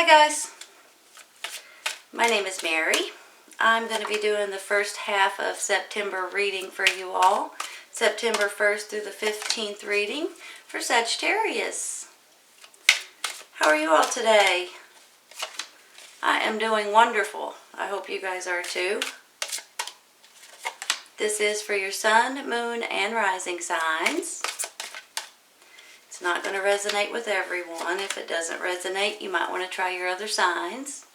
Hi guys, my name is Mary. I'm going to be doing the first half of September reading for you all. September 1st through the 15th reading for Sagittarius. How are you all today? I am doing wonderful. I hope you guys are too. This is for your sun, moon, and rising signs. It's not going to resonate with everyone. If it doesn't resonate, you might want to try your other signs.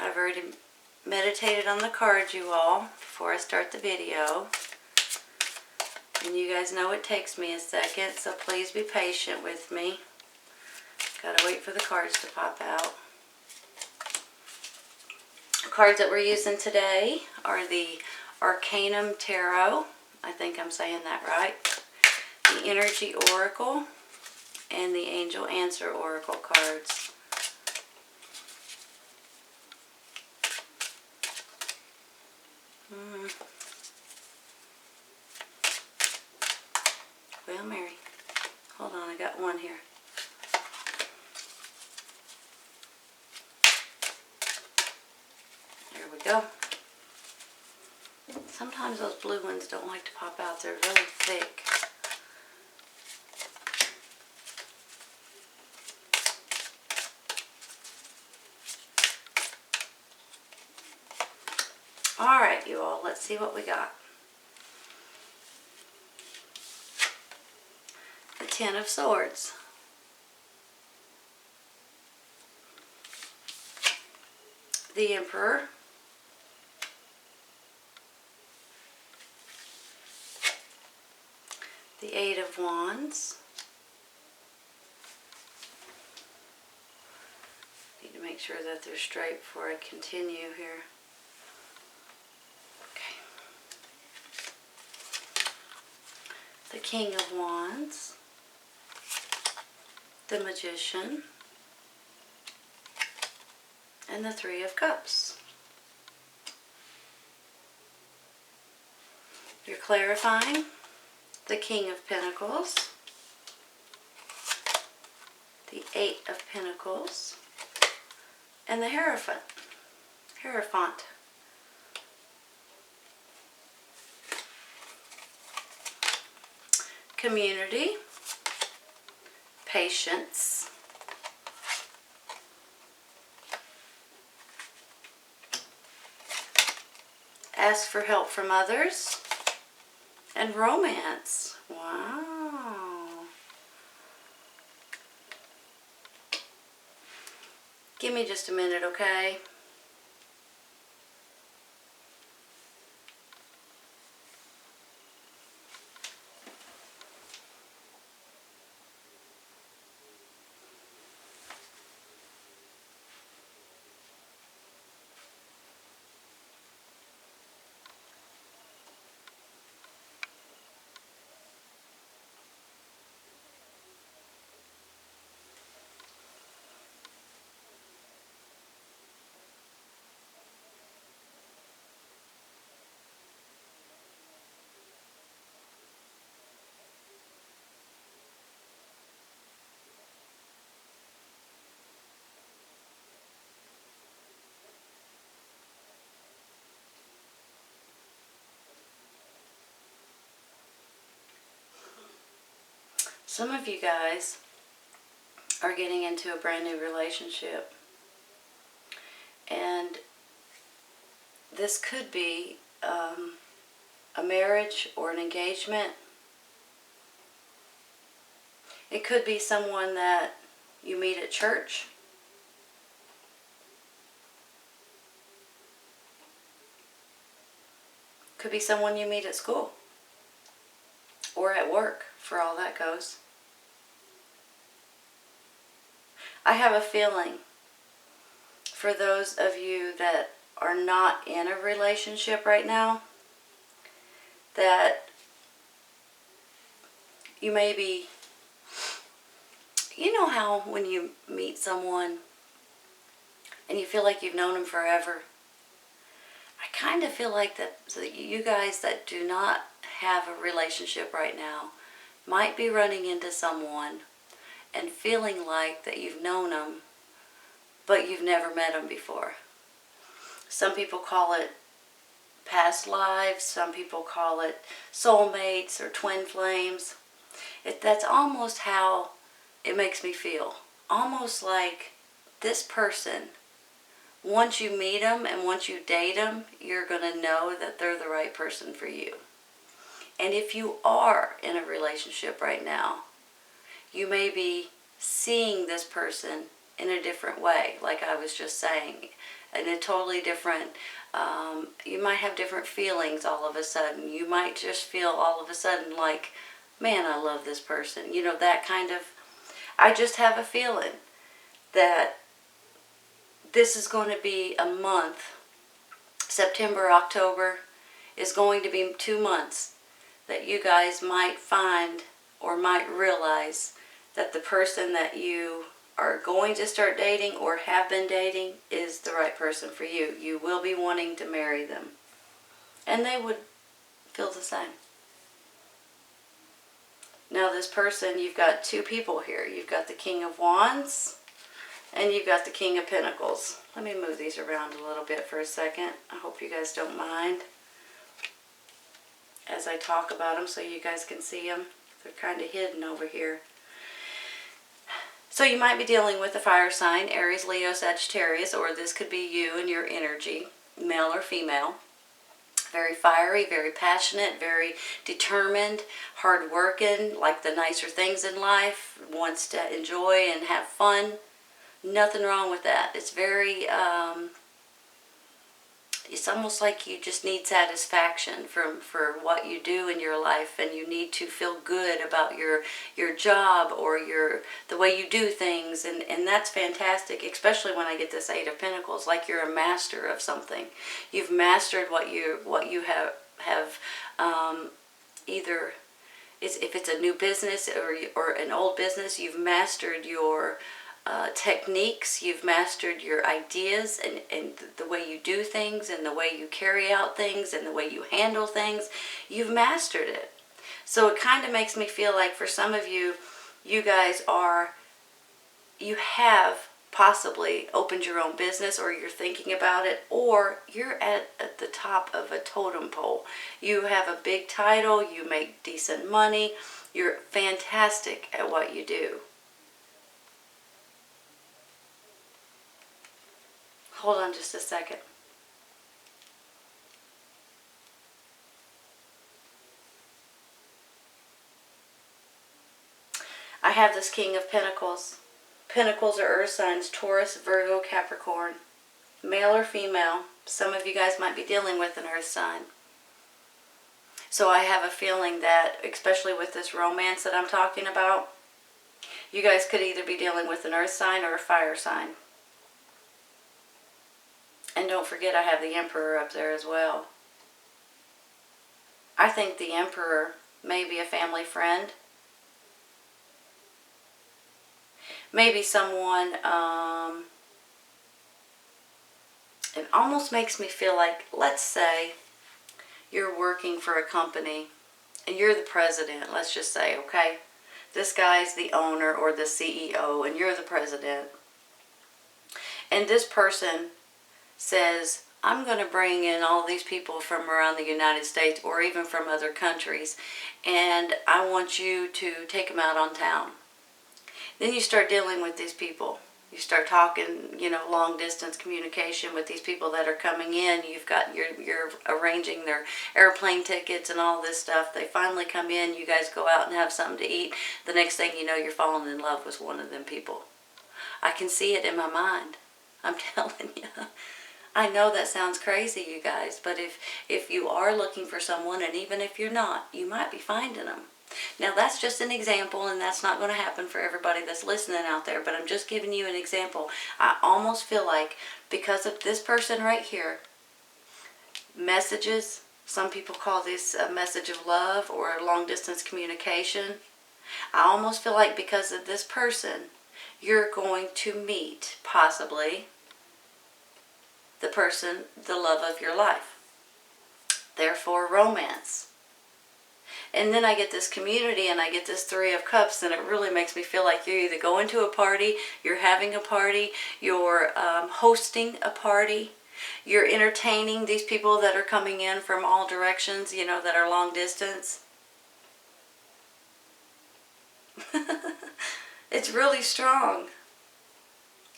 I've already meditated on the cards, you all, before I start the video. And you guys know it takes me a second, so please be patient with me. Gotta wait for the cards to pop out. The cards that we're using today are the Arcanum Tarot. I think I'm saying that right. The Energy Oracle and the Angel Answer Oracle cards. Well, Mary, hold on, I got one here. There we go. Sometimes those blue ones don't like to pop out. They're really thick. Alright, you all, let's see what we got. The Ten of Swords. The Emperor. The Eight of Wands. Need to make sure that they're straight before I continue here. Okay. The King of Wands. The Magician. And the Three of Cups. You're clarifying. The King of Pentacles. The Eight of Pentacles. And the Hierophant. Community. Patience. Ask for help from others. And romance. Wow. Give me just a minute, okay? Some of you guys are getting into a brand new relationship, and this could be a marriage or an engagement. It could be someone that you meet at church. Could be someone you meet at school or at work, for all that goes. I have a feeling for those of you that are not in a relationship right now, that you may be, you know how when you meet someone and you feel like you've known them forever? I kind of feel like that you guys that do not have a relationship right now might be running into someone and feeling like that you've known them, but you've never met them before. Some people call it past lives. Some people call it soulmates or twin flames. That's almost how it makes me feel. Almost like this person, once you meet them and once you date them, you're going to know that they're the right person for you. And if you are in a relationship right now, you may be seeing this person in a different way, like I was just saying, in a totally different, you might have different feelings all of a sudden. You might just feel all of a sudden like, man, I love this person. You know, that kind of, I just have a feeling that this is going to be a month. September, October is going to be 2 months that you guys might find or might realize that the person that you are going to start dating or have been dating is the right person for you. You will be wanting to marry them. And they would feel the same. Now this person, you've got two people here. You've got the King of Wands and you've got the King of Pentacles. Let me move these around a little bit for a second. I hope you guys don't mind as I talk about them so you guys can see them. They're kind of hidden over here. So you might be dealing with a fire sign, Aries, Leo, Sagittarius, or this could be you and your energy, male or female. Very fiery, very passionate, very determined, hard-working, like the nicer things in life, wants to enjoy and have fun. Nothing wrong with that. It's very, it's almost like you just need satisfaction for what you do in your life, and you need to feel good about your job or the way you do things, and that's fantastic, especially when I get this Eight of Pentacles, like you're a master of something. You've mastered what you have either if it's a new business or an old business, you've mastered your techniques, you've mastered your ideas and the way you do things and the way you carry out things and the way you handle things. You've mastered it. So it kind of makes me feel like for some of you, you guys you have possibly opened your own business, or you're thinking about it, or you're at the top of a totem pole. You have a big title, you make decent money, you're fantastic at what you do. Hold on just a second. I have this King of Pentacles. Pentacles are earth signs, Taurus, Virgo, Capricorn. Male or female. Some of you guys might be dealing with an earth sign. So I have a feeling that, especially with this romance that I'm talking about, you guys could either be dealing with an earth sign or a fire sign. And don't forget, I have the Emperor up there as well. I think the Emperor may be a family friend. Maybe someone, it almost makes me feel like, let's say you're working for a company and you're the president, let's just say, okay? This guy's the owner or the CEO and you're the president. And this person says, I'm going to bring in all these people from around the United States or even from other countries, and I want you to take them out on town. Then you start dealing with these people. You start talking, long distance communication with these people that are coming in. You're arranging their airplane tickets and all this stuff. They finally come in. You guys go out and have something to eat. The next thing you know, you're falling in love with one of them people. I can see it in my mind. I'm telling you. I know that sounds crazy, you guys, but if you are looking for someone, and even if you're not, you might be finding them. Now, that's just an example, and that's not going to happen for everybody that's listening out there, but I'm just giving you an example. I almost feel like because of this person right here, messages, some people call this a message of love or long-distance communication. I almost feel like because of this person, you're going to meet, possibly, the person, the love of your life. Therefore, romance. And then I get this community and I get this Three of Cups, and it really makes me feel like you're either going to a party, you're having a party, you're hosting a party, you're entertaining these people that are coming in from all directions, you know, that are long distance. It's really strong.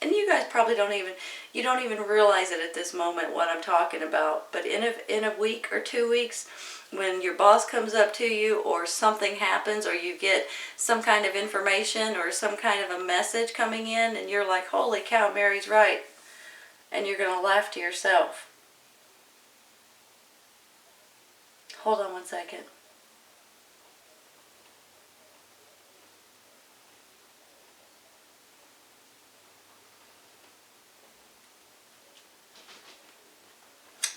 And you guys probably don't even realize it at this moment what I'm talking about. But in a week or 2 weeks, when your boss comes up to you, or something happens, or you get some kind of information or some kind of a message coming in, and you're like, holy cow, Mary's right. And you're going to laugh to yourself. Hold on one second.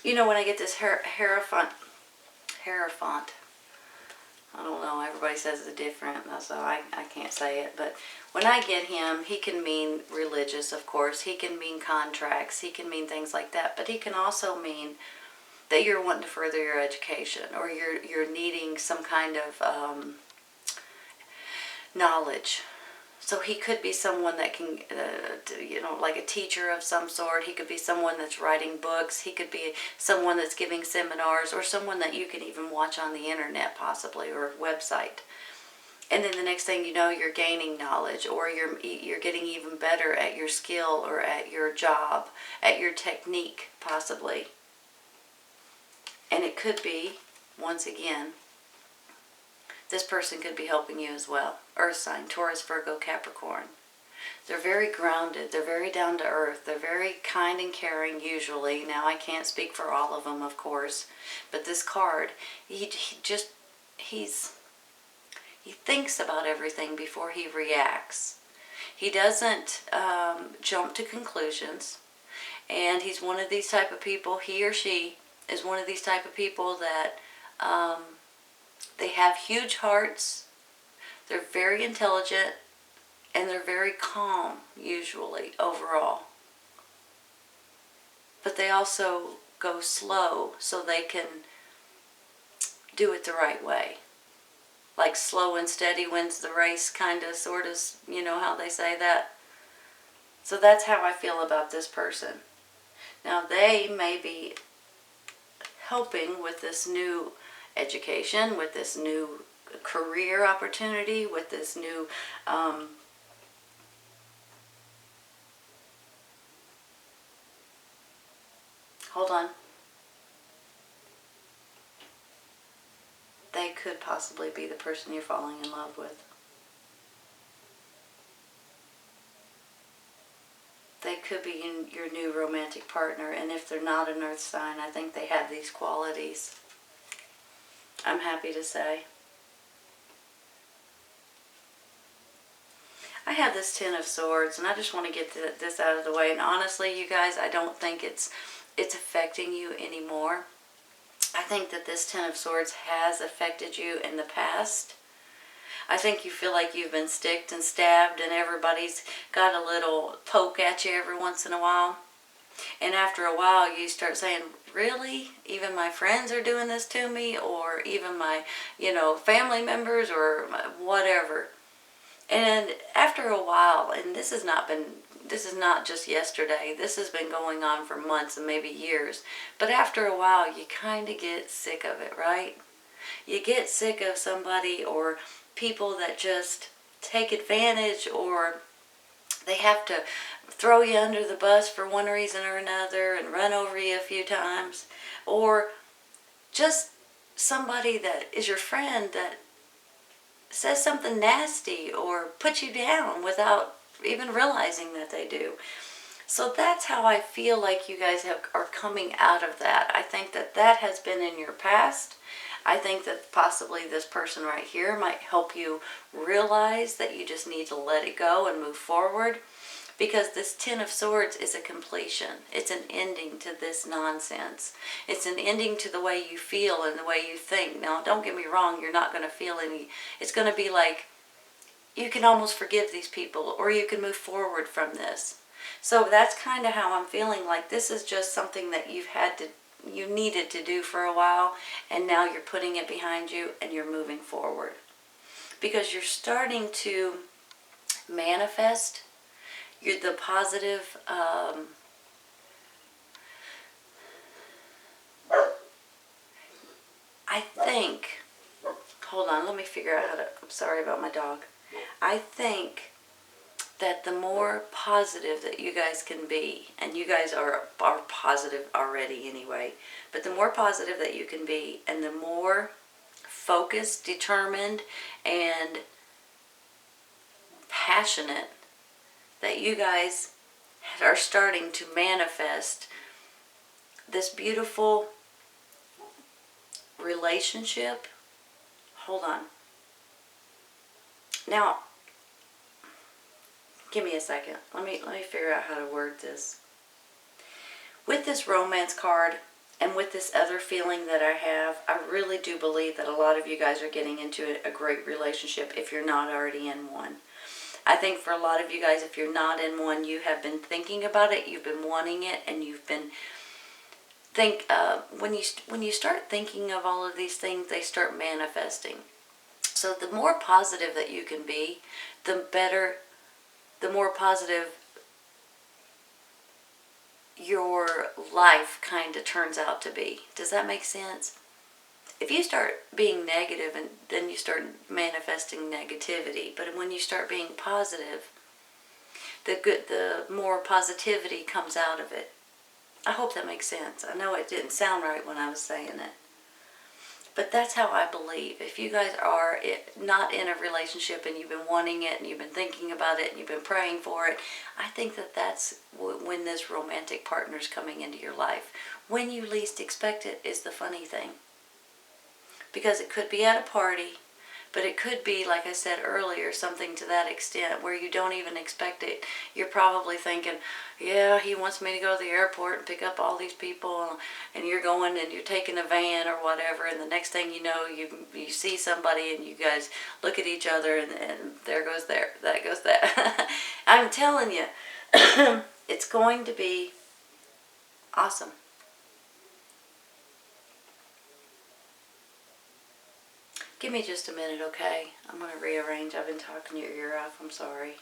You know, when I get this Hierophant, I don't know, everybody says it's different, so I can't say it, but when I get him, he can mean religious, of course. He can mean contracts. He can mean things like that, but he can also mean that you're wanting to further your education, or you're needing some kind of knowledge. So he could be someone that can, like a teacher of some sort. He could be someone that's writing books. He could be someone that's giving seminars, or someone that you can even watch on the internet possibly, or a website. And then the next thing you know, you're gaining knowledge, or you're getting even better at your skill, or at your job, at your technique possibly. And it could be, once again, this person could be helping you as well. Earth sign, Taurus, Virgo, Capricorn. They're very grounded. They're very down to earth. They're very kind and caring usually. Now, I can't speak for all of them, of course. But this card, he thinks about everything before he reacts. He doesn't jump to conclusions. And he's one of these type of people, he or she is one of these type of people that they have huge hearts, they're very intelligent, and they're very calm, usually, overall. But they also go slow so they can do it the right way. Like slow and steady wins the race, kind of, sort of, you know how they say that? So that's how I feel about this person. Now, they may be helping with this new education, with this new career opportunity, with this new hold on. They could possibly be the person you're falling in love with. They could be your new romantic partner, and if they're not an earth sign, I think they have these qualities. I'm happy to say. I have this Ten of Swords, and I just want to get this out of the way. And honestly, you guys, I don't think it's affecting you anymore. I think that this Ten of Swords has affected you in the past. I think you feel like you've been sticked and stabbed, and everybody's got a little poke at you every once in a while. And after a while, you start saying, really? Even my friends are doing this to me, or even my, family members, or whatever. And after a while, and this is not just yesterday, this has been going on for months and maybe years, but after a while, you kind of get sick of it, right? You get sick of somebody or people that just take advantage, or they have to throw you under the bus for one reason or another and run over you a few times, or just somebody that is your friend that says something nasty or puts you down without even realizing that they do. So that's how I feel like you guys are coming out of that. I think that has been in your past. I think that possibly this person right here might help you realize that you just need to let it go and move forward. Because this Ten of Swords is a completion. It's an ending to this nonsense. It's an ending to the way you feel and the way you think. Now, don't get me wrong, you're not going to feel any. It's going to be like you can almost forgive these people, or you can move forward from this. So that's kind of how I'm feeling. Like this is just something that you've had to you needed to do for a while, and now you're putting it behind you and you're moving forward. Because you're starting to manifest the positive I think, hold on, let me figure out how to, I'm sorry about my dog. I think that the more positive that you guys can be, and you guys are positive already anyway, but the more positive that you can be, and the more focused, determined, and passionate that you guys are starting to manifest this beautiful relationship. Hold on. Now, give me a second. Let me figure out how to word this. With this romance card and with this other feeling that I have, I really do believe that a lot of you guys are getting into a great relationship if you're not already in one. I think for a lot of you guys, if you're not in one, you have been thinking about it, you've been wanting it, and you've been when you start thinking of all of these things, they start manifesting. So the more positive that you can be, the better, the more positive your life kind of turns out to be. Does that make sense? If you start being negative, and then you start manifesting negativity, but when you start being positive, the more positivity comes out of it. I hope that makes sense. I know it didn't sound right when I was saying it. But that's how I believe. If you guys are not in a relationship and you've been wanting it and you've been thinking about it and you've been praying for it, I think that that's when this romantic partner is coming into your life. When you least expect it is the funny thing. Because it could be at a party, but it could be, like I said earlier, something to that extent where you don't even expect it. You're probably thinking, yeah, he wants me to go to the airport and pick up all these people, and you're going and you're taking a van or whatever, and the next thing you know, you see somebody and you guys look at each other, and there goes there, that goes that. I'm telling you, it's going to be awesome. Give me just a minute, okay? I'm going to rearrange. I've been talking your ear off. I'm sorry.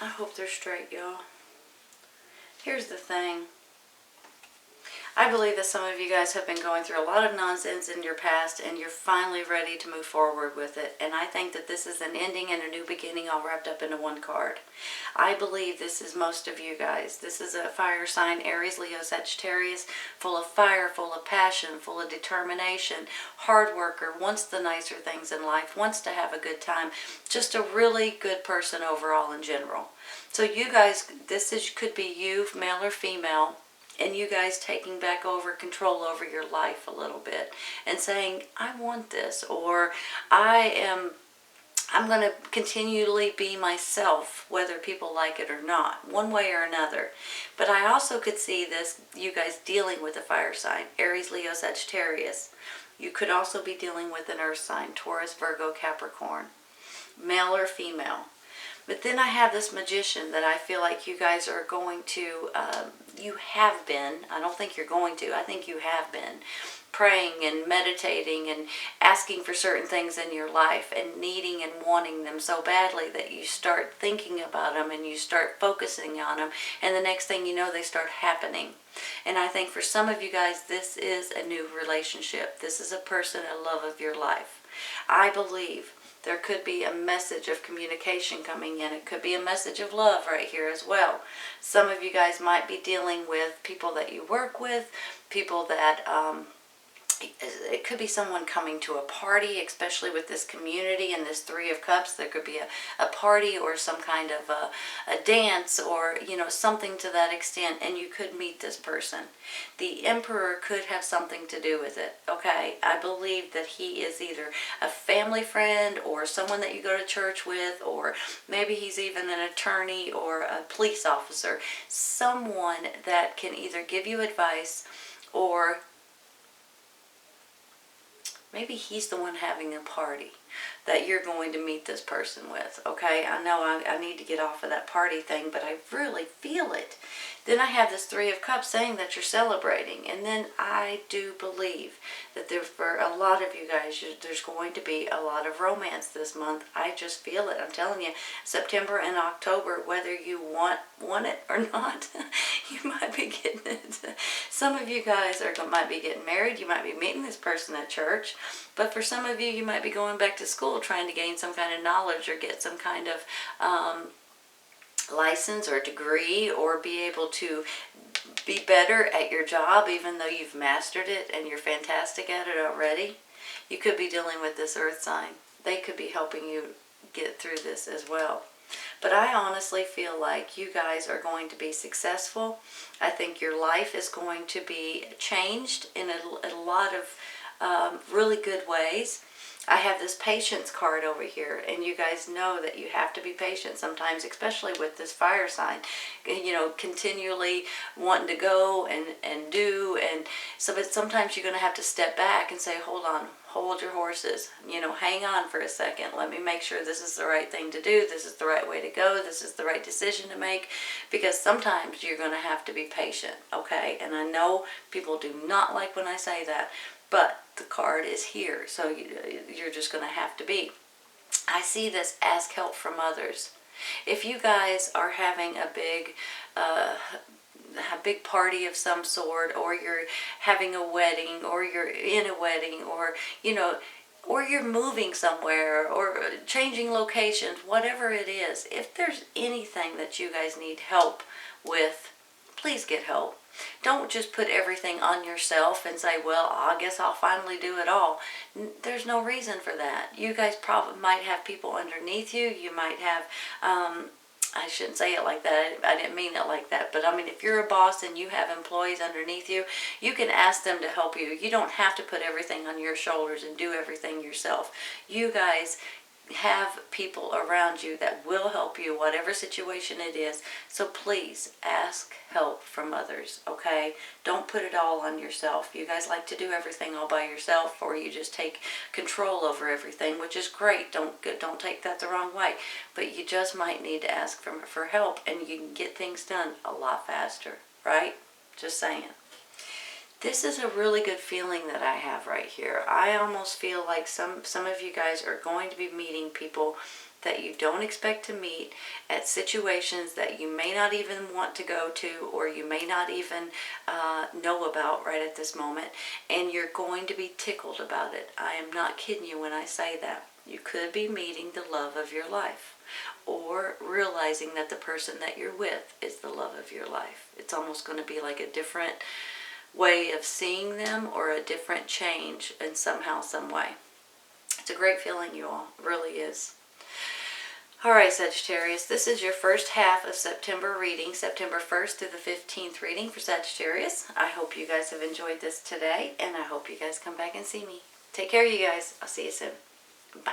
I hope they're straight, y'all. Here's the thing. I believe that some of you guys have been going through a lot of nonsense in your past, and you're finally ready to move forward with it. And I think that this is an ending and a new beginning all wrapped up into one card. I believe this is most of you guys. This is a fire sign, Aries, Leo, Sagittarius, full of fire, full of passion, full of determination, hard worker, wants the nicer things in life, wants to have a good time, just a really good person overall in general. So you guys, could be you, male or female, and you guys taking back over control over your life a little bit and saying, I want this, or I'm going to continually be myself, whether people like it or not, one way or another. But I also could see this, you guys dealing with a fire sign, Aries, Leo, Sagittarius. You could also be dealing with an earth sign, Taurus, Virgo, Capricorn, male or female. But then I have this magician that I feel like you guys are going to, you have been, I don't think you're going to, I think you have been praying and meditating and asking for certain things in your life and needing and wanting them so badly that you start thinking about them and you start focusing on them, and the next thing you know, they start happening. And I think for some of you guys, this is a new relationship. This is a person, a love of your life. I believe there could be a message of communication coming in. It could be a message of love right here as well. Some of you guys might be dealing with people that you work with, people that it could be someone coming to a party, especially with this community and this Three of Cups. There could be a party or some kind of a dance, or something to that extent, and you could meet this person. The Emperor could have something to do with it, okay? I believe that he is either a family friend or someone that you go to church with, or maybe he's even an attorney or a police officer. Someone that can either give you advice, or maybe he's the one having a party that you're going to meet this person with, okay? I know I need to get off of that party thing, but I really feel it. Then I have this Three of Cups saying that you're celebrating. And then I do believe that for a lot of you guys, there's going to be a lot of romance this month. I just feel it. I'm telling you, September and October, whether you want it or not, you might be getting it. Some of you guys might be getting married. You might be meeting this person at church. But for some of you, you might be going back to school trying to gain some kind of knowledge or get some kind of license or degree, or be able to be better at your job even though you've mastered it and you're fantastic at it already. You could be dealing with this earth sign. They could be helping you get through this as well. But I honestly feel like you guys are going to be successful. I think your life is going to be changed in a lot of really good ways. I have this patience card over here, and you guys know that you have to be patient sometimes, especially with this fire sign. Continually wanting to go and do, and so but sometimes you're going to have to step back and say, hold on, hold your horses, hang on for a second. Let me make sure this is the right thing to do. This is the right way to go. This is the right decision to make, because sometimes you're going to have to be patient, okay? And I know people do not like when I say that, but the card is here, so you're just going to have to be. I see this, ask help from others. If you guys are having a big party of some sort, or you're having a wedding, or you're in a wedding, or or you're moving somewhere, or changing locations, whatever it is, if there's anything that you guys need help with, please get help. Don't just put everything on yourself and say, well, I guess I'll finally do it all. There's no reason for that. You guys probably might have people underneath you. You might have, I shouldn't say it like that. I didn't mean it like that. But I mean, if you're a boss and you have employees underneath you, you can ask them to help you. You don't have to put everything on your shoulders and do everything yourself. You guys have people around you that will help you, whatever situation it is. So please ask help from others, okay? Don't put it all on yourself. You guys like to do everything all by yourself, or you just take control over everything, which is great. Don't take that the wrong way. But you just might need to ask for help, and you can get things done a lot faster, right? Just saying. This is a really good feeling that I have right here. I almost feel like some of you guys are going to be meeting people that you don't expect to meet at situations that you may not even want to go to, or you may not even know about right at this moment, and you're going to be tickled about it. I am not kidding you when I say that. You could be meeting the love of your life, or realizing that the person that you're with is the love of your life. It's almost going to be like a different way of seeing them, or a different change in somehow, some way. It's a great feeling, you all. It really is. Alright, Sagittarius, this is your first half of September reading, September 1st through the 15th reading for Sagittarius. I hope you guys have enjoyed this today, and I hope you guys come back and see me. Take care, you guys. I'll see you soon. Bye.